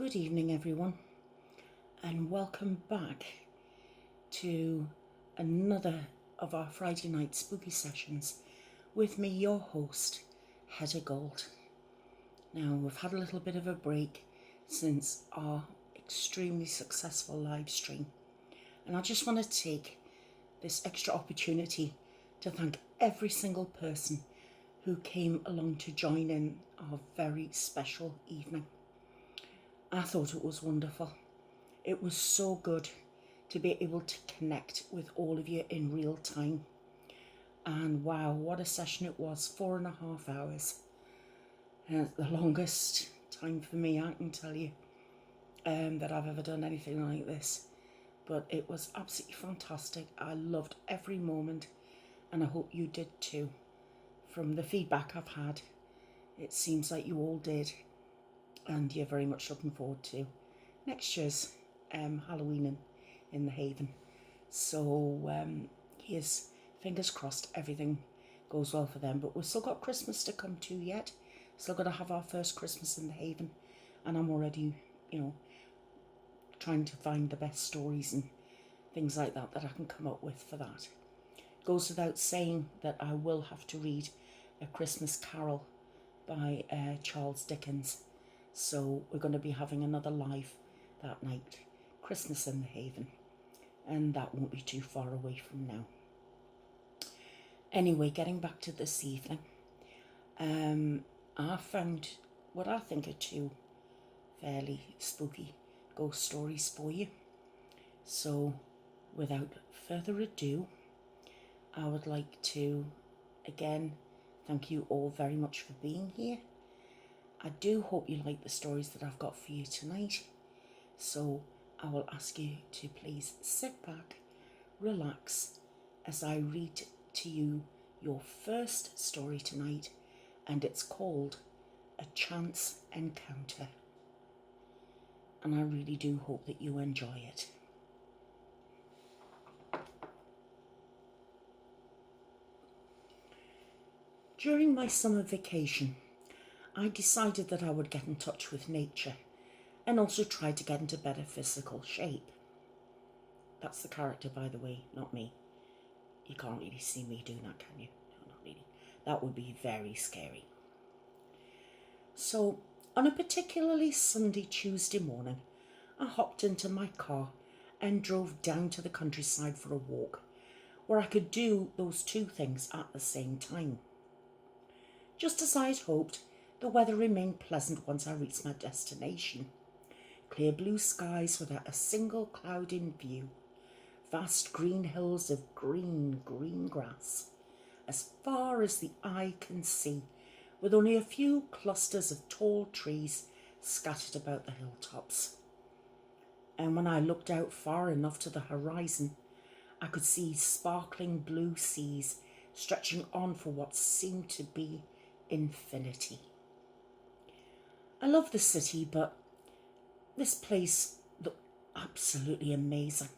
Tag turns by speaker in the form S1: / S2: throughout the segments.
S1: Good evening, everyone, and welcome back to another of our Friday night spooky sessions with me, your host, Hedda Gold. Now, we've had a little bit of a break since our extremely successful live stream, and I just want to take this extra opportunity to thank every single person who came along to join in our very special evening. I thought it was wonderful. It was so good to be able to connect with all of you in real time. And wow, what a session it was, 4.5 hours. The longest time for me, I can tell you, that I've ever done anything like this. But it was absolutely fantastic. I loved every moment, and I hope you did too. From the feedback I've had, it seems like you all did. And you're very much looking forward to next year's Halloween in the Haven. So here's fingers crossed everything goes well for them. But we've still got Christmas to come to yet. Still got to have our first Christmas in the Haven. And I'm already, trying to find the best stories and things like that I can come up with for that. Goes without saying that I will have to read A Christmas Carol by Charles Dickens. So we're going to be having another live that night, Christmas in the Haven, and that won't be too far away from now. Anyway, getting back to this evening, I found what I think are two fairly spooky ghost stories for you. So without further ado, I would like to again thank you all very much for being here. I do hope you like the stories that I've got for you tonight. So I will ask you to please sit back, relax, as I read to you your first story tonight, and it's called A Chance Encounter. And I really do hope that you enjoy it. During my summer vacation, I decided that I would get in touch with nature and also try to get into better physical shape. That's the character, by the way, not me. You can't really see me doing that, can you? No, not really. That would be very scary. So, on a particularly Sunday, Tuesday morning, I hopped into my car and drove down to the countryside for a walk, where I could do those two things at the same time. Just as I had hoped, the weather remained pleasant once I reached my destination. Clear blue skies without a single cloud in view. Vast green hills of green grass, as far as the eye can see, with only a few clusters of tall trees scattered about the hilltops. And when I looked out far enough to the horizon, I could see sparkling blue seas stretching on for what seemed to be infinity. I love the city, but this place looked absolutely amazing.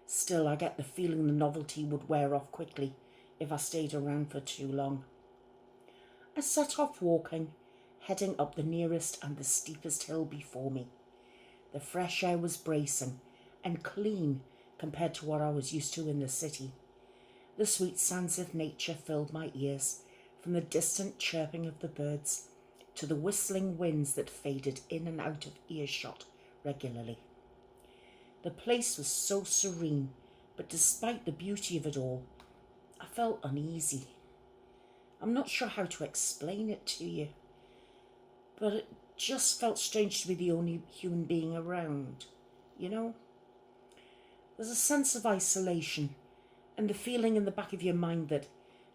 S1: Still, I get the feeling the novelty would wear off quickly if I stayed around for too long. I set off walking, heading up the nearest and the steepest hill before me. The fresh air was bracing and clean compared to what I was used to in the city. The sweet sounds of nature filled my ears, from the distant chirping of the birds to the whistling winds that faded in and out of earshot regularly. The place was so serene, but despite the beauty of it all, I felt uneasy. I'm not sure how to explain it to you, but it just felt strange to be the only human being around, you know? There's a sense of isolation and the feeling in the back of your mind that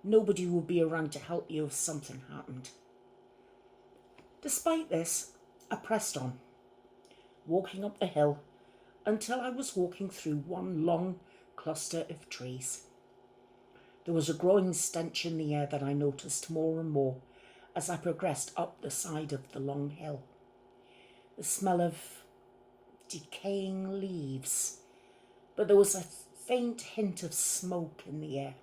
S1: nobody would be around to help you if something happened. Despite this, I pressed on, walking up the hill until I was walking through one long cluster of trees. There was a growing stench in the air that I noticed more and more as I progressed up the side of the long hill. The smell of decaying leaves, but there was a faint hint of smoke in the air.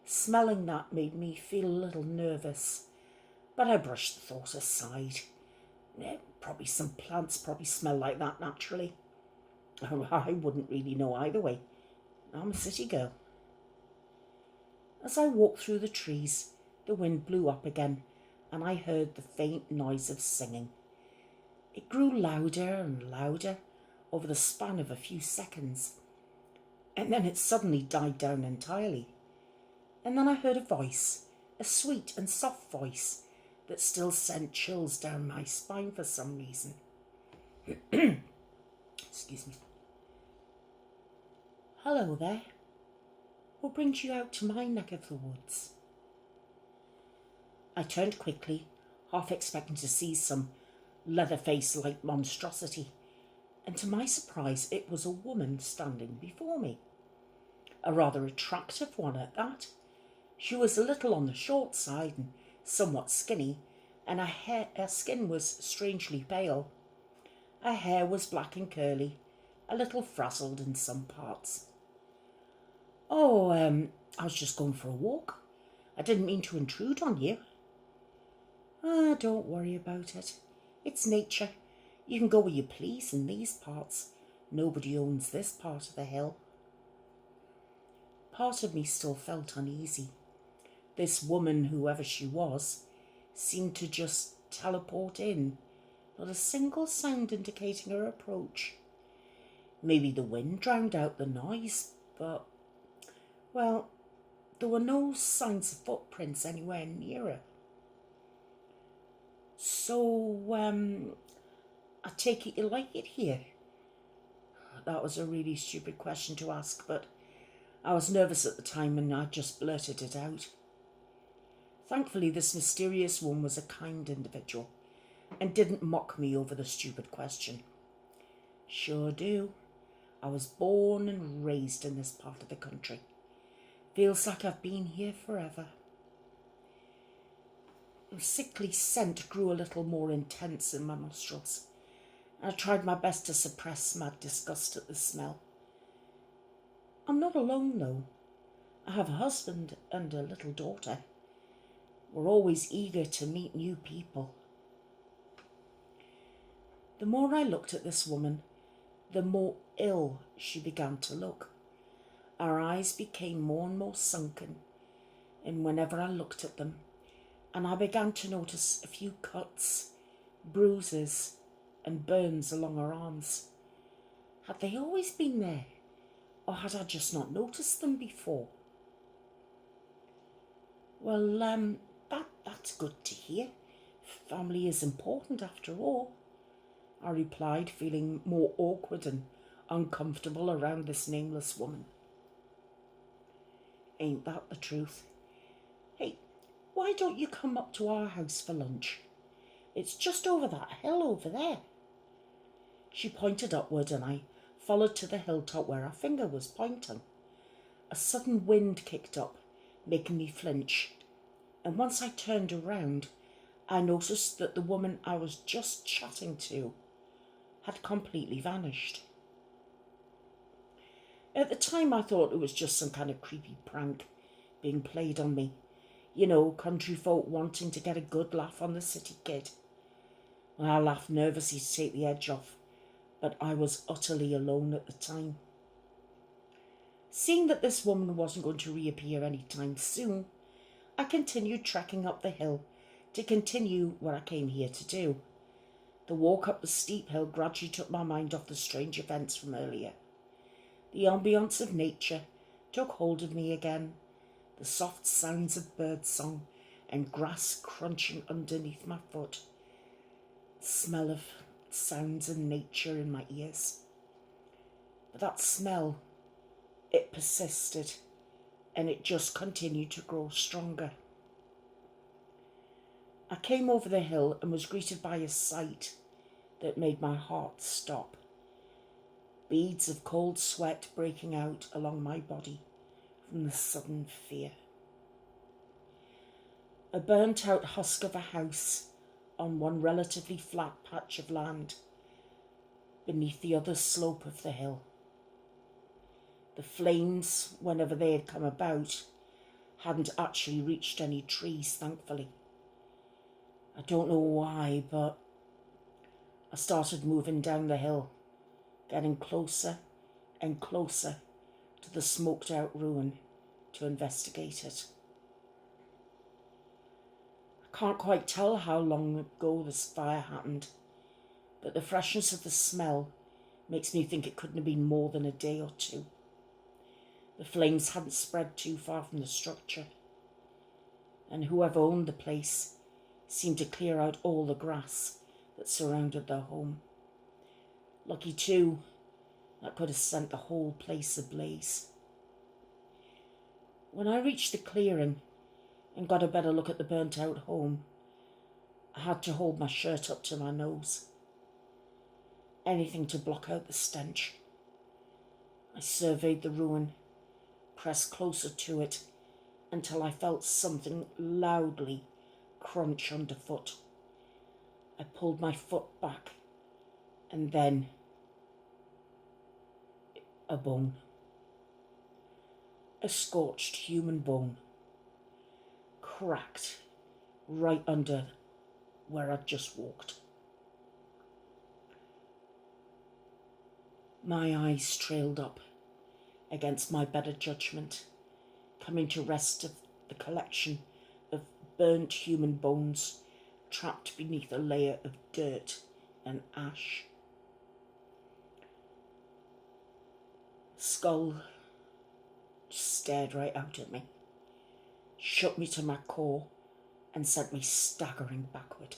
S1: Smelling that made me feel a little nervous, but I brushed the thought aside. Yeah, probably some plants probably smell like that naturally. I wouldn't really know either way. I'm a city girl. As I walked through the trees, the wind blew up again, and I heard the faint noise of singing. It grew louder and louder over the span of a few seconds, and then it suddenly died down entirely. And then I heard a voice, a sweet and soft voice that still sent chills down my spine for some reason. Excuse me. Hello there. What brings you out to my neck of the woods? I turned quickly, half expecting to see some Leatherface-like monstrosity, and to my surprise it was a woman standing before me. A rather attractive one at that. She was a little on the short side and somewhat skinny, and her skin was strangely pale. Her hair was black and curly, a little frazzled in some parts. Oh, I was just going for a walk. I didn't mean to intrude on you. Ah, don't worry about it. It's nature. You can go where you please in these parts. Nobody owns this part of the hill. Part of me still felt uneasy. This woman, whoever she was, seemed to just teleport in, not a single sound indicating her approach. Maybe the wind drowned out the noise, but, well, there were no signs of footprints anywhere near her. So, I take it you like it here? That was a really stupid question to ask, but I was nervous at the time and I just blurted it out. Thankfully, this mysterious one was a kind individual and didn't mock me over the stupid question. Sure do. I was born and raised in this part of the country. Feels like I've been here forever. A sickly scent grew a little more intense in my nostrils. I tried my best to suppress my disgust at the smell. I'm not alone, though. I have a husband and a little daughter. We're always eager to meet new people. The more I looked at this woman, the more ill she began to look. Her eyes became more and more sunken, and whenever I looked at them, and I began to notice a few cuts, bruises, and burns along her arms. Had they always been there, or had I just not noticed them before? Well, that's good to hear. Family is important after all, I replied, feeling more awkward and uncomfortable around this nameless woman. Ain't that the truth? Hey, why don't you come up to our house for lunch? It's just over that hill over there. She pointed upward and I followed to the hilltop where her finger was pointing. A sudden wind kicked up, making me flinch, and once I turned around, I noticed that the woman I was just chatting to had completely vanished. At the time I thought it was just some kind of creepy prank being played on me. You know, country folk wanting to get a good laugh on the city kid. I laughed nervously to take the edge off, but I was utterly alone at the time. Seeing that this woman wasn't going to reappear any time soon, I continued trekking up the hill to continue what I came here to do. The walk up the steep hill gradually took my mind off the strange events from earlier. The ambience of nature took hold of me again, the soft sounds of birdsong and grass crunching underneath my foot, the smell of sounds and nature in my ears. But that smell, it persisted, and it just continued to grow stronger. I came over the hill and was greeted by a sight that made my heart stop. Beads of cold sweat breaking out along my body from the sudden fear. A burnt-out husk of a house on one relatively flat patch of land beneath the other slope of the hill. The flames, whenever they had come about, hadn't actually reached any trees, thankfully. I don't know why, but I started moving down the hill, getting closer and closer to the smoked out ruin to investigate it. I can't quite tell how long ago this fire happened, but the freshness of the smell makes me think it couldn't have been more than a day or two. The flames hadn't spread too far from the structure, and whoever owned the place seemed to clear out all the grass that surrounded their home. Lucky too, that could have sent the whole place ablaze. When I reached the clearing and got a better look at the burnt out home, I had to hold my shirt up to my nose. Anything to block out the stench. I surveyed the ruin, pressed closer to it until I felt something loudly crunch underfoot. I pulled my foot back, and then a bone. A scorched human bone, cracked right under where I'd just walked. My eyes trailed up against my better judgment, coming to rest of the collection of burnt human bones trapped beneath a layer of dirt and ash. Skull stared right out at me, shook me to my core, and sent me staggering backward.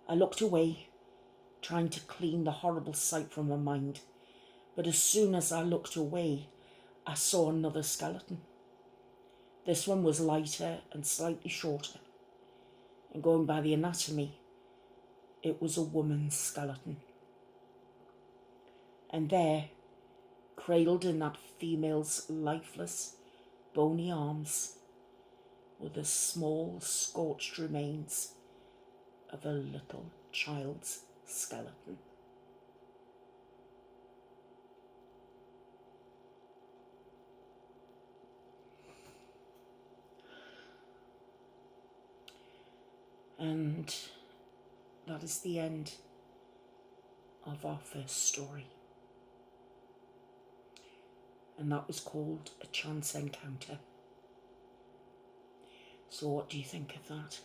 S1: I looked away, trying to clean the horrible sight from my mind, but as soon as I looked away, I saw another skeleton. This one was lighter and slightly shorter, and going by the anatomy, it was a woman's skeleton. And there, cradled in that female's lifeless, bony arms, were the small, scorched remains of a little child's skeleton. And that is the end of our first story. And that was called A Chance Encounter. So what do you think of that?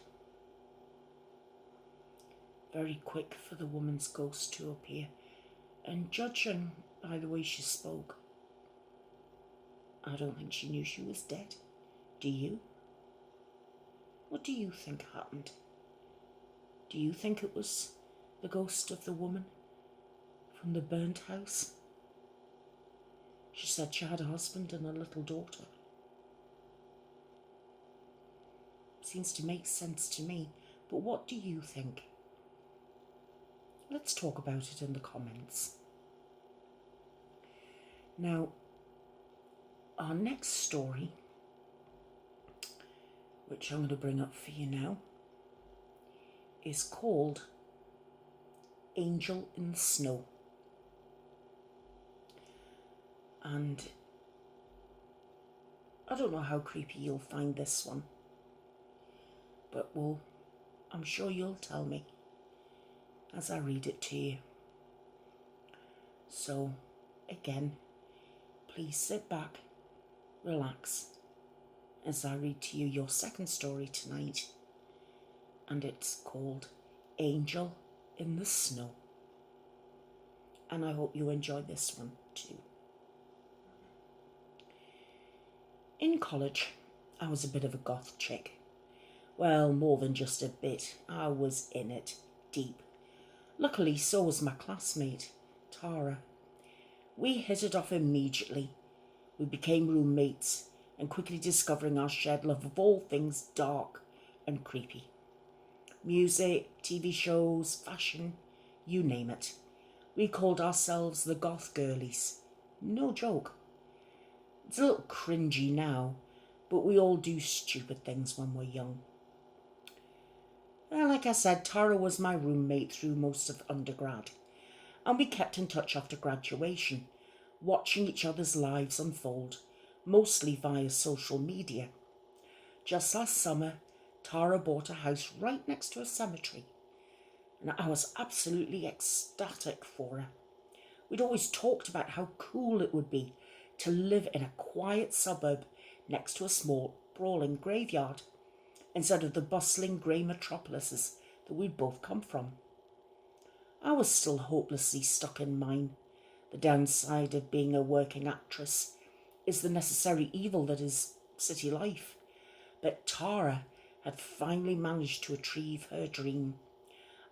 S1: Very quick for the woman's ghost to appear. And judging by the way she spoke, I don't think she knew she was dead. Do you? What do you think happened? Do you think it was the ghost of the woman from the burnt house? She said she had a husband and a little daughter. Seems to make sense to me, but what do you think? Let's talk about it in the comments. Now, our next story, which I'm going to bring up for you now, is called Angel in the Snow. And I don't know how creepy you'll find this one, but I'm sure you'll tell me as I read it to you. So, again, please sit back, relax, as I read to you your second story tonight, and it's called Angel in the Snow. And I hope you enjoy this one too. In college, I was a bit of a goth chick. Well, more than just a bit. I was in it, deep. Luckily, so was my classmate, Tara. We hit it off immediately. We became roommates, and quickly discovering our shared love of all things dark and creepy. Music, TV shows, fashion, you name it. We called ourselves the Goth Girlies. No joke. It's a little cringy now, but we all do stupid things when we're young. Well, like I said, Tara was my roommate through most of undergrad, and we kept in touch after graduation, watching each other's lives unfold, mostly via social media. Just last summer, Tara bought a house right next to a cemetery, and I was absolutely ecstatic for her. We'd always talked about how cool it would be to live in a quiet suburb next to a small, brawling graveyard, instead of the bustling grey metropolises that we'd both come from. I was still hopelessly stuck in mine. The downside of being a working actress is the necessary evil that is city life. But Tara had finally managed to achieve her dream.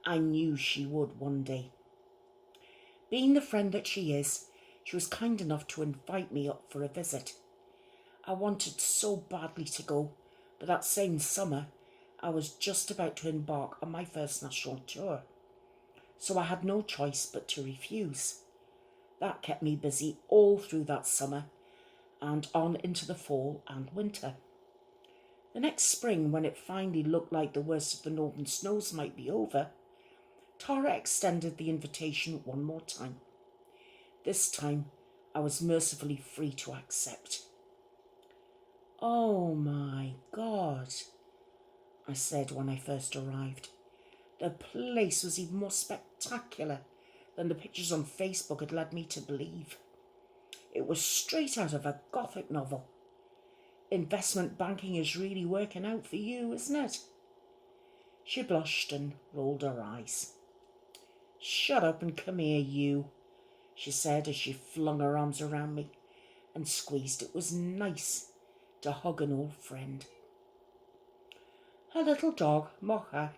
S1: I knew she would one day. Being the friend that she is, she was kind enough to invite me up for a visit. I wanted so badly to go, but that same summer, I was just about to embark on my first national tour, so I had no choice but to refuse. That kept me busy all through that summer and on into the fall and winter. The next spring, when it finally looked like the worst of the northern snows might be over, Tara extended the invitation one more time. This time, I was mercifully free to accept. "Oh my God," I said when I first arrived. The place was even more spectacular than the pictures on Facebook had led me to believe. It was straight out of a Gothic novel. Investment banking is really working out for you, isn't it? She blushed and rolled her eyes. "Shut up and come here, you," she said as she flung her arms around me and squeezed. It was nice to hug an old friend. Her little dog, Mocha,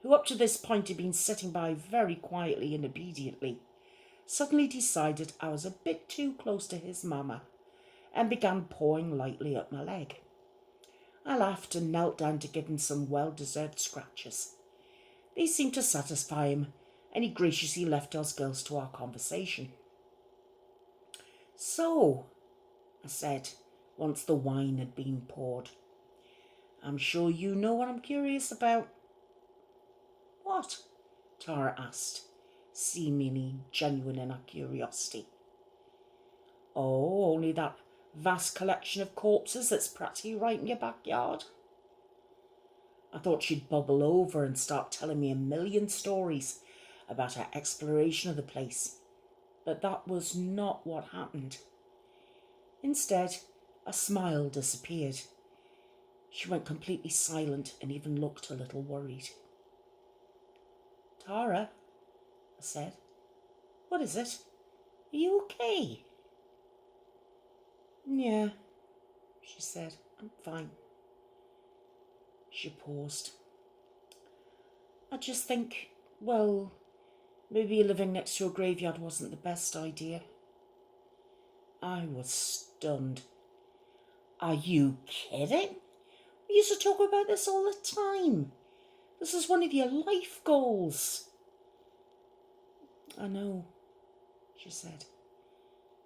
S1: who up to this point had been sitting by very quietly and obediently, suddenly decided I was a bit too close to his mama and began pawing lightly at my leg. I laughed and knelt down to give him some well-deserved scratches. These seemed to satisfy him, and he graciously left us girls to our conversation. "So," I said, once the wine had been poured, "I'm sure you know what I'm curious about." "What?" Tara asked, seemingly genuine in her curiosity. "Oh, only that vast collection of corpses that's practically right in your backyard." I thought she'd bubble over and start telling me a million stories about her exploration of the place, but that was not what happened. Instead, a smile disappeared. She went completely silent and even looked a little worried. "Tara," I said, "what is it? Are you okay?" "Yeah," she said, "I'm fine." She paused. "I just think, well, maybe living next to a graveyard wasn't the best idea." I was stunned. "Are you kidding? We used to talk about this all the time. This is one of your life goals." "I know," she said.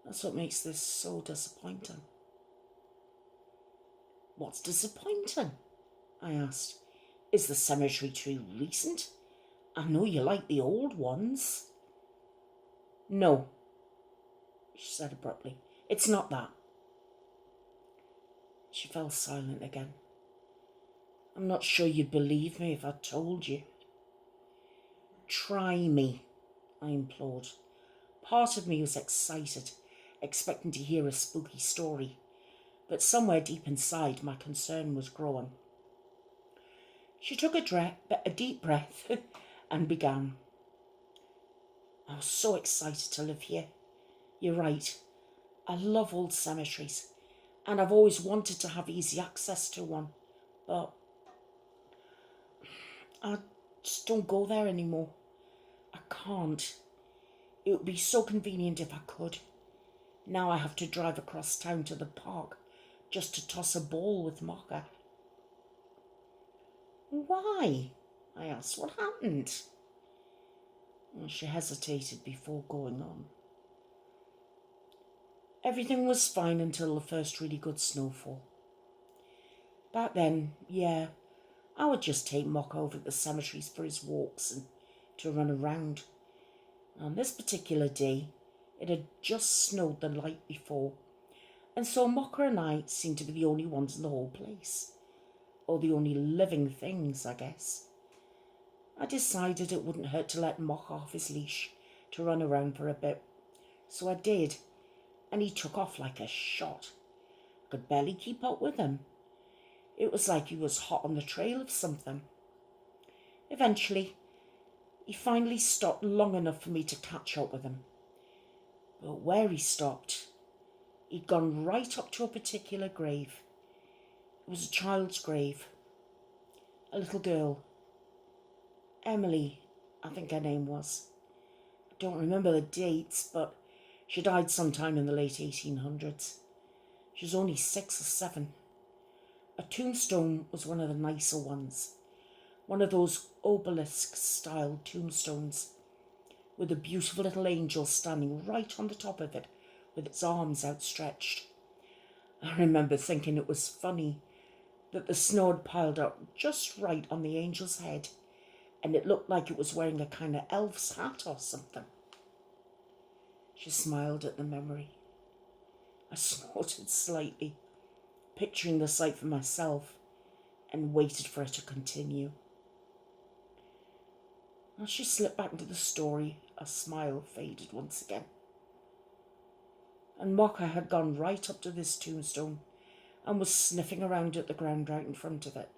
S1: "That's what makes this so disappointing." "What's disappointing?" I asked. "Is the cemetery too recent? I know you like the old ones." "No," she said abruptly. "It's not that." She fell silent again. "I'm not sure you'd believe me if I told you." "Try me," I implored. Part of me was excited, expecting to hear a spooky story, but somewhere deep inside my concern was growing. She took a deep breath and began. "I was so excited to live here. You're right. I love old cemeteries, and I've always wanted to have easy access to one, but I just don't go there anymore. I can't. It would be so convenient if I could. Now I have to drive across town to the park just to toss a ball with Mocha." "Why?" I asked. "What happened?" Well, she hesitated before going on. "Everything was fine until the first really good snowfall. Back then, yeah, I would just take Mocha over to the cemeteries for his walks and to run around. On this particular day, it had just snowed the night before, and so Mocha and I seemed to be the only ones in the whole place. Or the only living things, I guess. I decided it wouldn't hurt to let Mock off his leash to run around for a bit. So I did, and he took off like a shot. I could barely keep up with him. It was like he was hot on the trail of something. Eventually, he finally stopped long enough for me to catch up with him. But where he stopped, he'd gone right up to a particular grave. It was a child's grave. A little girl. Emily, I think her name was. I don't remember the dates, but she died sometime in the late 1800s. She was only 6 or 7. A tombstone was one of the nicer ones. One of those obelisk-style tombstones with a beautiful little angel standing right on the top of it with its arms outstretched. I remember thinking it was funny that the snow had piled up just right on the angel's head, and it looked like it was wearing a kind of elf's hat or something. She smiled at the memory. I snorted slightly, picturing the sight for myself, and waited for her to continue. As she slipped back into the story, a smile faded once again. And Mocha had gone right up to this tombstone and was sniffing around at the ground right in front of it.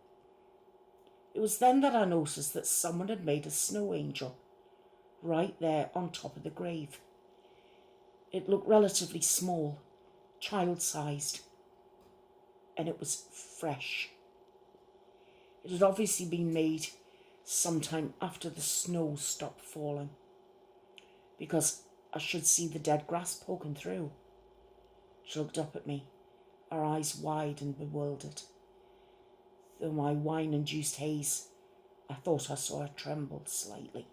S1: It was then that I noticed that someone had made a snow angel right there on top of the grave. It looked relatively small, child-sized, and it was fresh. It had obviously been made sometime after the snow stopped falling, because I should see the dead grass poking through. She looked up at me, her eyes wide and bewildered. Through my wine-induced haze, I thought I saw her tremble slightly.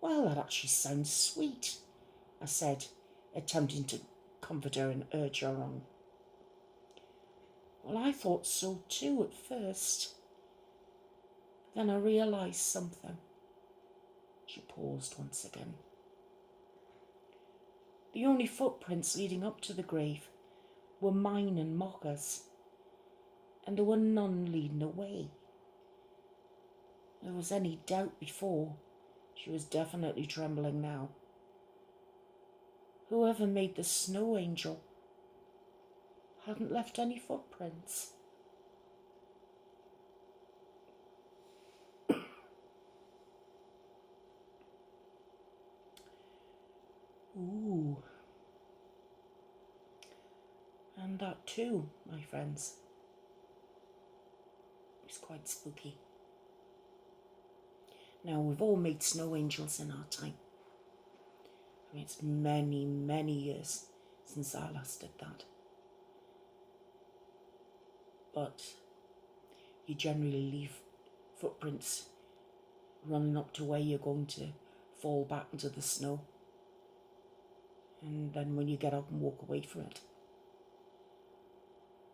S1: "Well, that actually sounds sweet," I said, attempting to comfort her and urge her on. "Well, I thought so too at first. Then I realised something." She paused once again. "The only footprints leading up to the grave were mine and Mocha's, and there were none leading away. If there was any doubt before, she was definitely trembling now. Whoever made the snow angel hadn't left any footprints." Ooh. And that too, my friends, is quite spooky. Now, we've all made snow angels in our time. I mean, it's many, many years since I last did that. But you generally leave footprints running up to where you're going to fall back into the snow. And then when you get up and walk away from it.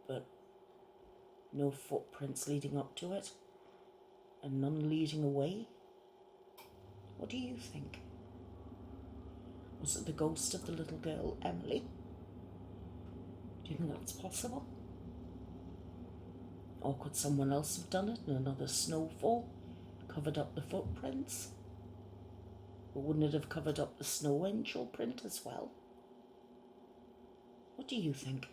S1: But no footprints leading up to it, and none leading away. What do you think? Was it the ghost of the little girl, Emily? Do you think that's possible? Or could someone else have done it and another snowfall covered up the footprints? But wouldn't it have covered up the snow angel print as well? What do you think?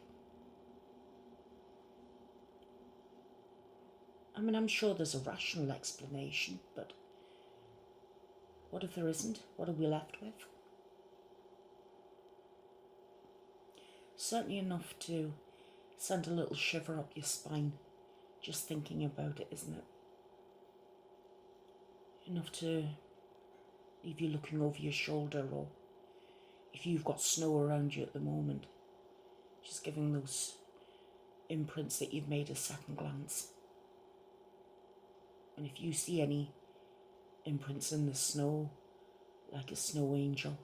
S1: I mean, I'm sure there's a rational explanation, but what if there isn't? What are we left with? Certainly enough to send a little shiver up your spine just thinking about it, isn't it? Enough to leave you looking over your shoulder, or if you've got snow around you at the moment, just giving those imprints that you've made a second glance. And if you see any imprints in the snow, like a snow angel,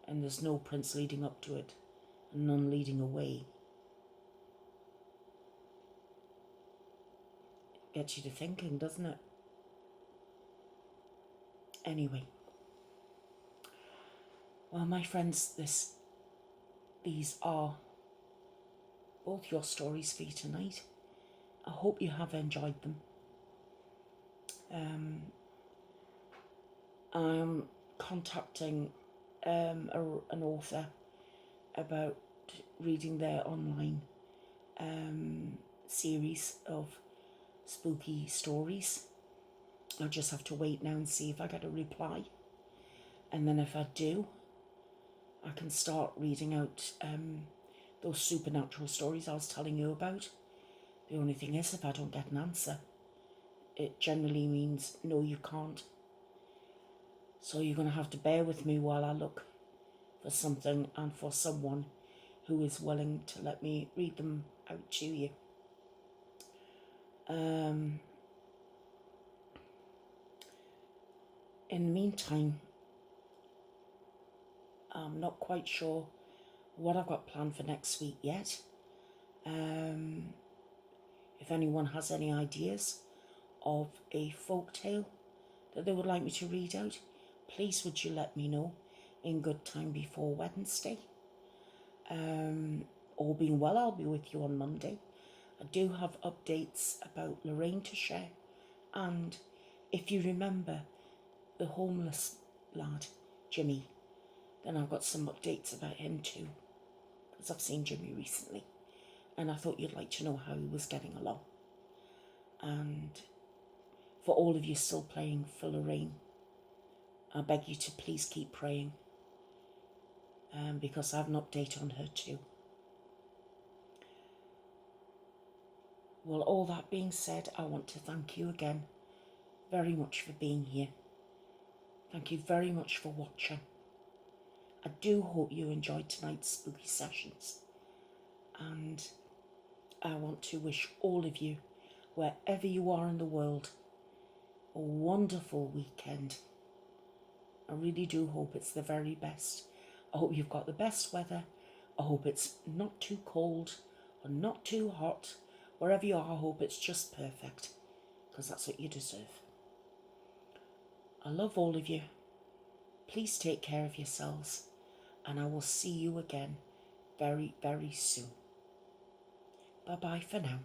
S1: and there's no prints leading up to it, and none leading away, it gets you to thinking, doesn't it? Anyway, well, my friends, these are both your stories for you tonight. I hope you have enjoyed them. I'm contacting an author about reading their online series of spooky stories. I'll just have to wait now and see if I get a reply. And then if I do, I can start reading out those supernatural stories I was telling you about. The only thing is, if I don't get an answer, it generally means no, you can't. So you're going to have to bear with me while I look for something and for someone who is willing to let me read them out to you. In the meantime, I'm not quite sure what I've got planned for next week yet. If anyone has any ideas of a folk tale that they would like me to read out, please would you let me know in good time before Wednesday. All being well, I'll be with you on Monday. I do have updates about Lorraine to share, and if you remember the homeless lad, Jimmy, then I've got some updates about him too, because I've seen Jimmy recently, and I thought you'd like to know how he was getting along. And for all of you still praying for Lorraine, I beg you to please keep praying, because I have an update on her too. Well, all that being said, I want to thank you again very much for being here. Thank you very much for watching. I do hope you enjoyed tonight's spooky sessions, and I want to wish all of you, wherever you are in the world, a wonderful weekend. I really do hope it's the very best. I hope you've got the best weather. I hope it's not too cold or not too hot. Wherever you are, I hope it's just perfect, because that's what you deserve. I love all of you. Please take care of yourselves, and I will see you again very, very soon. Bye-bye for now.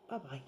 S1: Bye-bye.